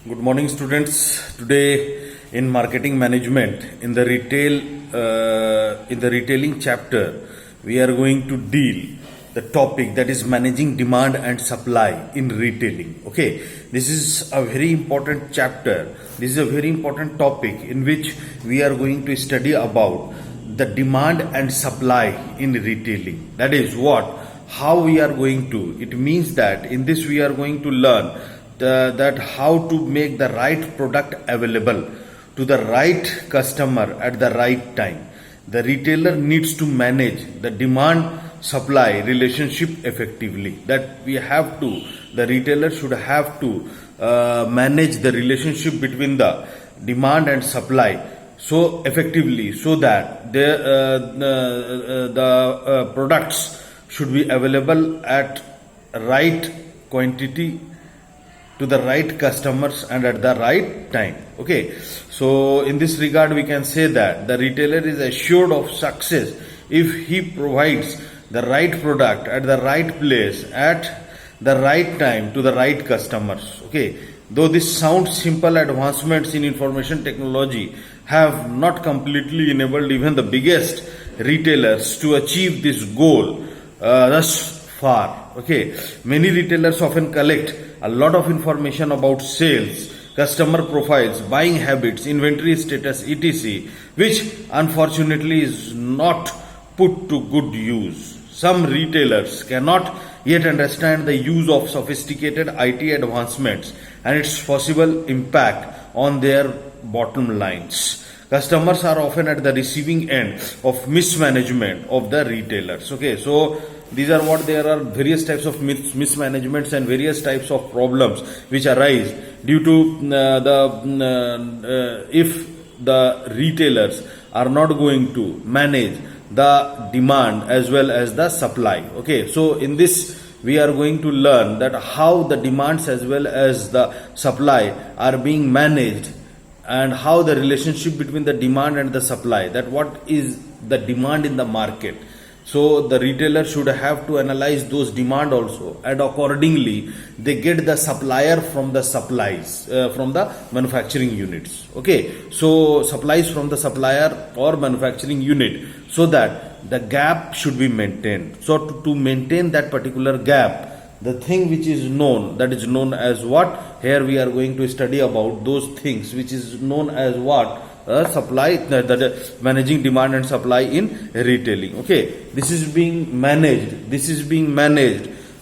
Good morning, students. Today, in marketing management, in the retailing chapter, we are going to deal the topic that is managing demand and supply in retailing. Okay, this is a very important chapter. This is a very important topic in which we are going to study about the demand and supply in retailing. That is what, how we are going to. It means that in this we are going to learn that how to make the right product available to the right customer at the right time. The retailer needs to manage the demand supply relationship effectively. That we have to, the retailer should have to manage the relationship between the demand and supply so effectively, so that the products should be available at right quantity to the right customers and at the right time. Okay, so in this regard we can say that the retailer is assured of success if he provides the right product at the right place at the right time to the right customers. Okay, though this sounds simple, advancements in information technology have not completely enabled even the biggest retailers to achieve this goal thus far. Okay, many retailers often collect a lot of information about sales, customer profiles, buying habits, inventory status, etc., which unfortunately is not put to good use. Some retailers cannot yet understand the use of sophisticated IT advancements and its possible impact on their bottom lines. Customers are often at the receiving end of mismanagement of the retailers. Okay, so these are what, there are various types of mismanagements and various types of problems which arise due to if the retailers are not going to manage the demand as well as the supply. Okay, so in this we are going to learn that how the demands as well as the supply are being managed, and how the relationship between the demand and the supply, that what is the demand in the market. So the retailer should have to analyze those demand also, and accordingly they get the supplier from the supplies from the manufacturing units. Okay, so supplies from the supplier or manufacturing unit, so that the gap should be maintained. So to maintain that particular gap, the thing which is known, that is known as what, here we are going to study about those things which is known as what, supply, managing demand and supply in retailing. Okay, this is being managed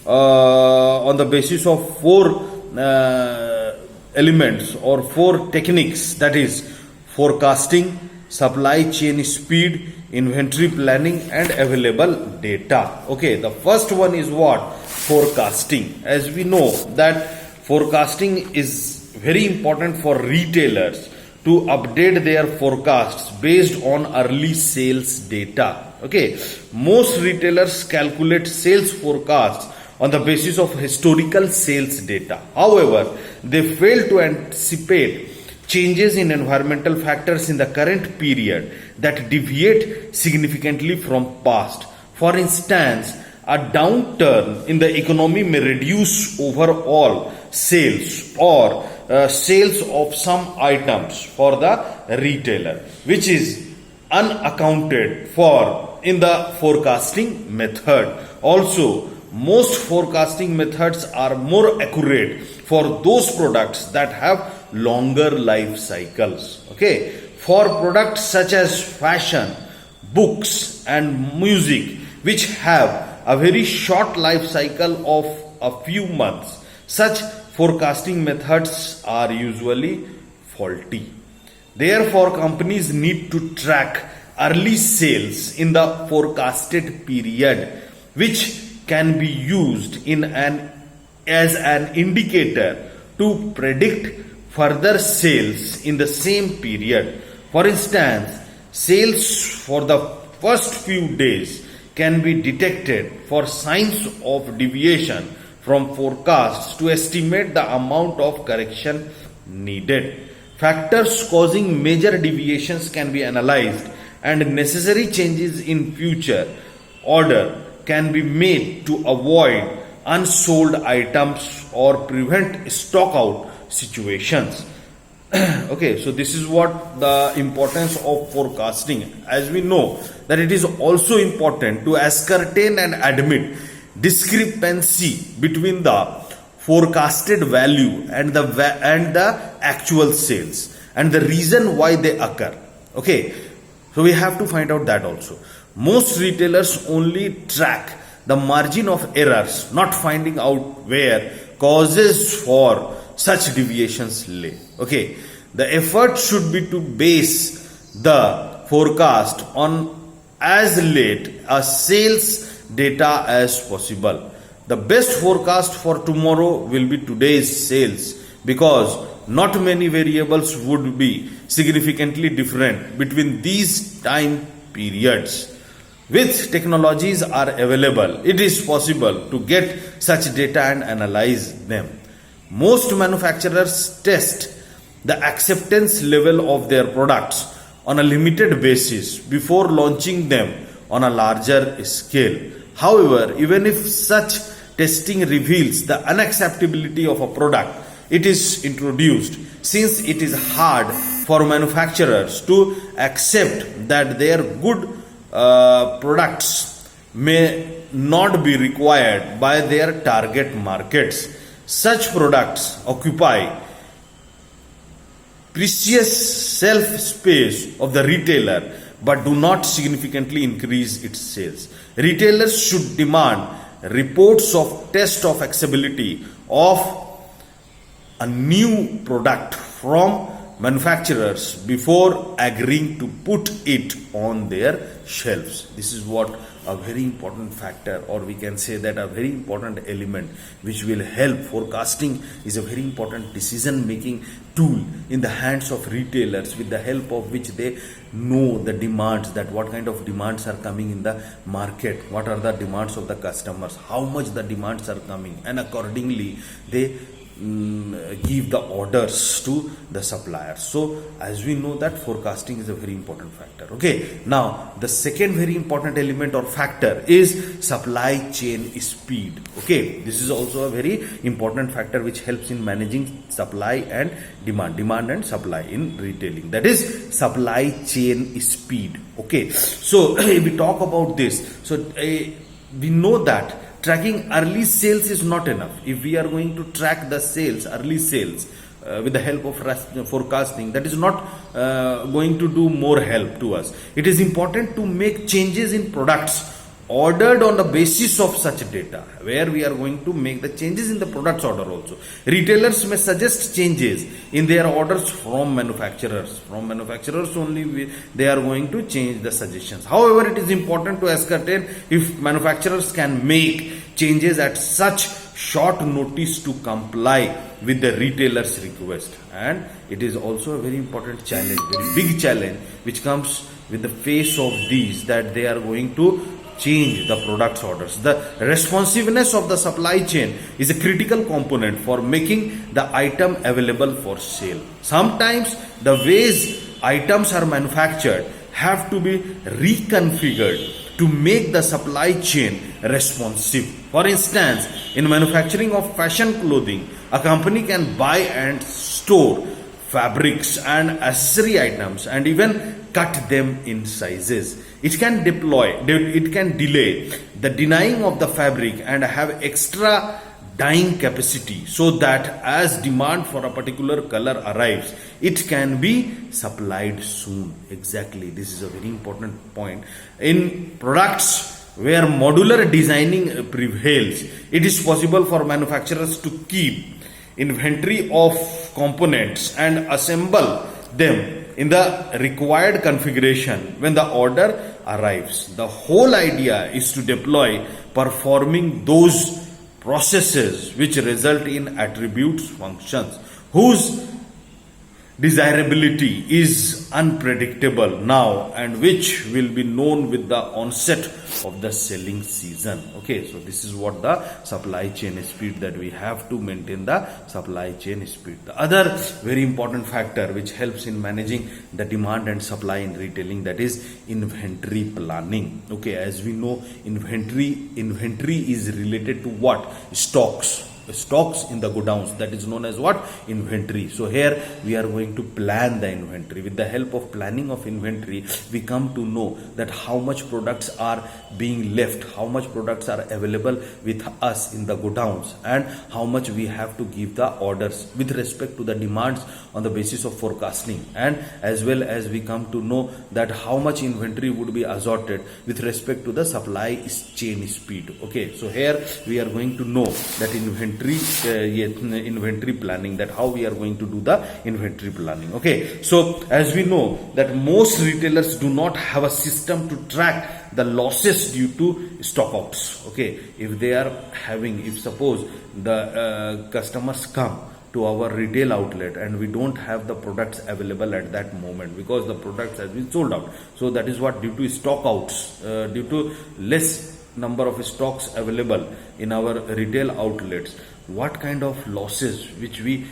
on the basis of four elements or four techniques, that is forecasting, supply chain speed, inventory planning and available data. Okay, the first one is what? Forecasting. As we know that forecasting is very important for retailers to update their forecasts based on early sales data. Okay, most retailers calculate sales forecasts on the basis of historical sales data. However, they fail to anticipate changes in environmental factors in the current period that deviate significantly from past. For instance, a downturn in the economy may reduce overall sales or sales of some items for the retailer, which is unaccounted for in the forecasting method. Also, most forecasting methods are more accurate for those products that have longer life cycles. Okay, for products such as fashion, books and music, which have a very short life cycle of a few months, such forecasting methods are usually faulty. Therefore, companies need to track early sales in the forecasted period, which can be used as an indicator to predict further sales in the same period. For instance, sales for the first few days can be detected for signs of deviation from forecasts to estimate the amount of correction needed. Factors causing major deviations can be analyzed, and necessary changes in future order can be made to avoid unsold items or prevent stock out situations. Okay, so this is what the importance of forecasting. As we know that it is also important to ascertain and admit discrepancy between the forecasted value and the actual sales and the reason why they occur. Okay, so we have to find out that also. Most retailers only track the margin of errors, not finding out where causes for such deviations lay. Okay, the effort should be to base the forecast on as late a sales data as possible. The best forecast for tomorrow will be today's sales, because not many variables would be significantly different between these time periods. With technologies are available, it is possible to get such data and analyze them. Most manufacturers test the acceptance level of their products on a limited basis before launching them on a larger scale. However, even if such testing reveals the unacceptability of a product it is introduced, since it is hard for manufacturers to accept that their good products may not be required by their target markets. Such products occupy precious shelf space of the retailer but do not significantly increase its sales. Retailers should demand reports of test of acceptability of a new product from manufacturers before agreeing to put it on their shelves. This is what a very important factor, or we can say that a very important element which will help. Forecasting is a very important decision making tool in the hands of retailers, with the help of which they know the demands, that what kind of demands are coming in the market, what are the demands of the customers, how much the demands are coming, and accordingly they give the orders to the suppliers. So as we know that forecasting is a very important factor. Okay, now the second very important element or factor is supply chain speed. Okay, this is also a very important factor which helps in managing supply and demand and supply in retailing, that is supply chain speed. Okay, so if we talk about this, so we know that tracking early sales is not enough. If we are going to track the sales, early sales, with the help of forecasting, that is not going to do more help to us. It is important to make changes in products ordered on the basis of such data, where we are going to make the changes in the products order also. Retailers may suggest changes in their orders from manufacturers. From manufacturers only they are going to change the suggestions. However, it is important to ascertain if manufacturers can make changes at such short notice to comply with the retailer's request. And it is also a very important challenge, very big challenge, which comes with the face of these, that they are going to change the products orders. The responsiveness of the supply chain is a critical component for making the item available for sale. Sometimes the ways items are manufactured have to be reconfigured to make the supply chain responsive. For instance, in manufacturing of fashion clothing, a company can buy and store fabrics and accessory items and even cut them in sizes. It can delay the dyeing of the fabric and have extra dyeing capacity, so that as demand for a particular color arrives, it can be supplied soon. Exactly, this is a very important point. In products where modular designing prevails, it is possible for manufacturers to keep inventory of components and assemble them in the required configuration when the order arrives. The whole idea is to deploy performing those processes which result in attributes functions whose desirability is unpredictable now and which will be known with the onset of the selling season. Okay, so this is what the supply chain speed, that we have to maintain the supply chain speed. The other very important factor which helps in managing the demand and supply in retailing, that is inventory planning. Okay, as we know, inventory is related to what? Stocks. stocks in the godowns, that is known as what? Inventory. So here we are going to plan the inventory. With the help of planning of inventory, we come to know that how much products are being left, how much products are available with us in the godowns, and how much we have to give the orders with respect to the demands on the basis of forecasting, and as well as we come to know that how much inventory would be assorted with respect to the supply chain speed. Okay, so here we are going to know that inventory planning, that how we are going to do the inventory planning. Okay, so as we know that most retailers do not have a system to track the losses due to stockouts. Okay, if they are having, if suppose the customers come to our retail outlet and we don't have the products available at that moment because the products has been sold out, so that is what, due to stockouts, due to less number of stocks available in our retail outlets, what kind of losses which we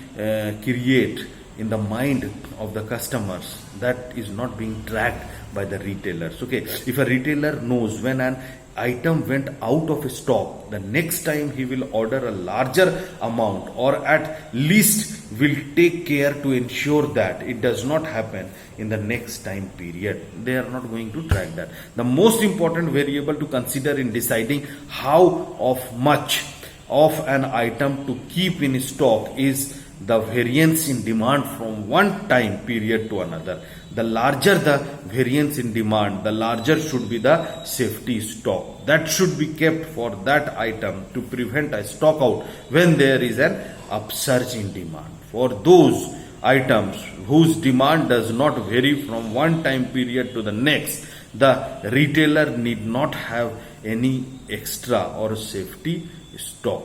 create in the mind of the customers, that is not being tracked by the retailers. Okay, if a retailer knows when an item went out of stock, the next time he will order a larger amount, or at least will take care to ensure that it does not happen in the next time period. They are not going to track that. The most important variable to consider in deciding how of much of an item to keep in stock is the variance in demand from one time period to another. The larger the variance in demand, the larger should be the safety stock that should be kept for that item to prevent a stock out when there is an upsurge in demand. For those items whose demand does not vary from one time period to the next, the retailer need not have any extra or safety stock.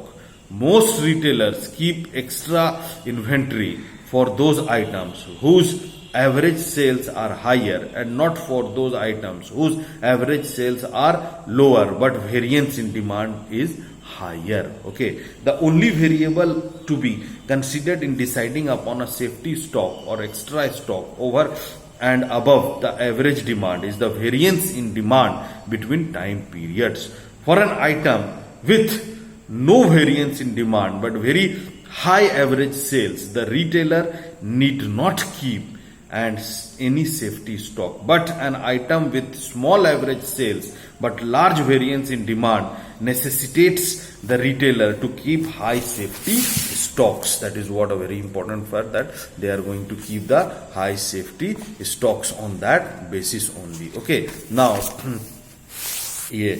Most retailers keep extra inventory for those items whose average sales are higher, and not for those items whose average sales are lower but variance in demand is higher. Okay, the only variable to be considered in deciding upon a safety stock or extra stock over and above the average demand is the variance in demand between time periods. For an item with no variance in demand but very high average sales, the retailer need not keep and any safety stock. But an item with small average sales but large variance in demand necessitates the retailer to keep high safety stocks. That is what a very important fact, that they are going to keep the high safety stocks on that basis only. Okay, now yeah,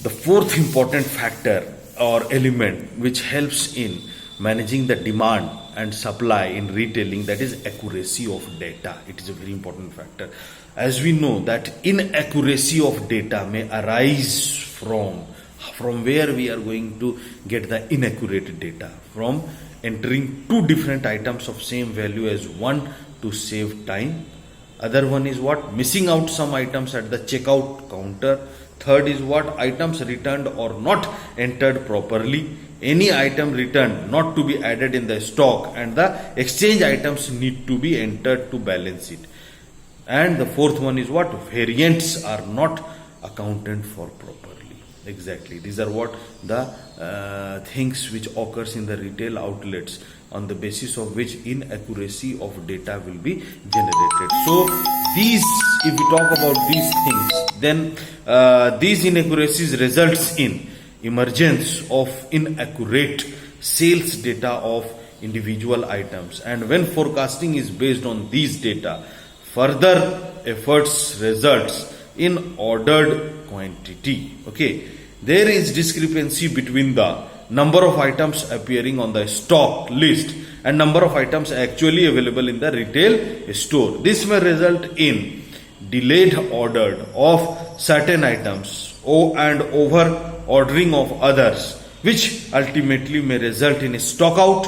the fourth important factor or element which helps in managing the demand and supply in retailing, that is accuracy of data. It is a very important factor. As we know that inaccuracy of data may arise from where we are going to get the inaccurate data, from entering two different items of same value as one to save time. Other one is what? Missing out some items at the checkout counter. Third is what? Items returned or not entered properly. Any item returned not to be added in the stock, and the exchange items need to be entered to balance it. And the fourth one is what? Variants are not accounted for properly. Exactly. These are what the things which occurs in the retail outlets, on the basis of which inaccuracy of data will be generated. So these, if we talk about these things, then these inaccuracies results in emergence of inaccurate sales data of individual items, and when forecasting is based on these data, further efforts results in ordered quantity. Okay, there is discrepancy between the number of items appearing on the stock list and number of items actually available in the retail store. This may result in delayed order of certain items and over ordering of others, which ultimately may result in a stock out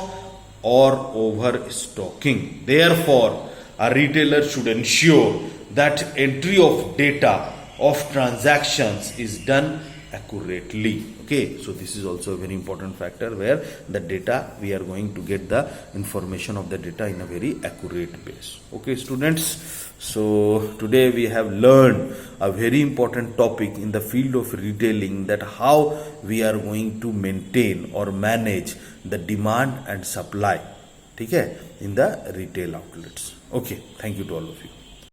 or overstocking. Therefore, a retailer should ensure that entry of data of transactions is done accurately. Okay, so this is also a very important factor where the data, we are going to get the information of the data in a very accurate base. Okay students, so today we have learned a very important topic in the field of retailing, that how we are going to maintain or manage the demand and supply, ठीक है, in the retail outlets. Okay, thank you to all of you.